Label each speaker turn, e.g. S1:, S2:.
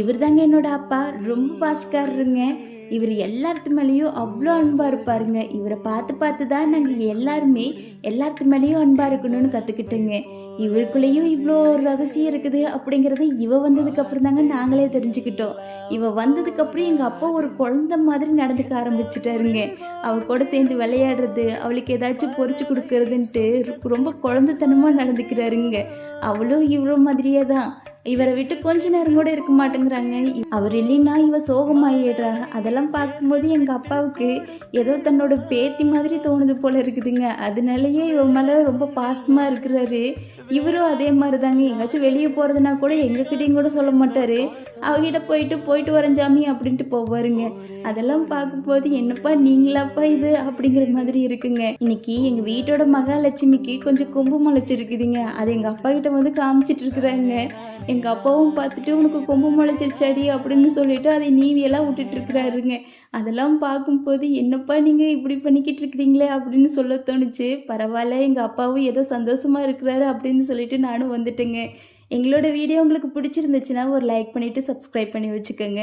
S1: இவர் தாங்க என்னோட அப்பா. ரொம்ப பாசக்காரருங்க. இவர் எல்லார்த்து மேலேயும் அவ்வளோ அன்பாக இருப்பாருங்க. இவரை பார்த்து பார்த்து தான் நாங்கள் எல்லாருமே எல்லார்த்து மேலேயும் அன்பாக இருக்கணும்னு கற்றுக்கிட்டோங்க. இவருக்குள்ளேயும் இவ்வளோ ஒரு ரகசியம் இருக்குது அப்படிங்கிறது இவ வந்ததுக்கப்புறம் தாங்க நாங்களே தெரிஞ்சுக்கிட்டோம். இவ வந்ததுக்கப்புறம் எங்கள் அப்பா ஒரு குழந்த மாதிரி நடந்துக்க ஆரம்பிச்சிட்டாருங்க. அவ கூட சேர்ந்து விளையாடுறது, அவளுக்கு ஏதாச்சும் பொறிச்சு கொடுக்கறதுன்ட்டு ரொம்ப குழந்தைத்தனமாக நடந்துக்கிறாருங்க. அவளும் இவரோ மாதிரியே தான். இவரை விட்டு கொஞ்ச நேரம் கூட இருக்க மாட்டேங்கிறாங்க. அவர் இல்லைன்னா இவ சோகமாயிடுறாங்க. அதெல்லாம் பார்க்கும்போது எங்கள் அப்பாவுக்கு ஏதோ தன்னோட பேத்தி மாதிரி தோணுது போல இருக்குதுங்க. அதனாலயே இவ மேலே ரொம்ப பாசமாக இருக்கிறாரு. இவரும் அதே மாதிரி தாங்க. எங்கேயாச்சும் வெளியே போகிறதுனா கூட எங்ககிட்டையும் கூட சொல்ல மாட்டார். அவகிட்ட போயிட்டு வரேன் சாமி அப்படின்ட்டு போவாருங்க. அதெல்லாம் பார்க்கும்போது என்னப்பா நீங்களாப்பா இது அப்படிங்கிற மாதிரி இருக்குங்க. இன்னைக்கு எங்கள் வீட்டோட மகாலட்சுமிக்கு கொஞ்சம் கொம்பு முளைச்சிருக்குதுங்க. அது எங்கள் அப்பா கிட்ட வந்து காமிச்சிட்டு இருக்கிறாங்க. எங்கள் அப்பாவும் பார்த்துட்டு உனக்கு கொம்பு முளைச்சிருச்சாடி அப்படின்னு சொல்லிட்டு அதை நீவியெல்லாம் விட்டுட்டு இருக்கிறாருங்க. அதெல்லாம் பார்க்கும்போது என்னப்பா நீங்கள் இப்படி பண்ணிக்கிட்டு இருக்கிறீங்களே அப்படின்னு சொல்ல தோணுச்சு. பரவாயில்ல, எங்கள் அப்பாவும் ஏதோ சந்தோஷமாக இருக்கிறாரு அப்படின்னு சொல்லிட்டு நானும் வந்துட்டேங்க. எங்களோட வீடியோ உங்களுக்கு பிடிச்சிருந்துச்சுன்னா ஒரு லைக் பண்ணிவிட்டு சப்ஸ்கிரைப் பண்ணி வச்சுக்கோங்க.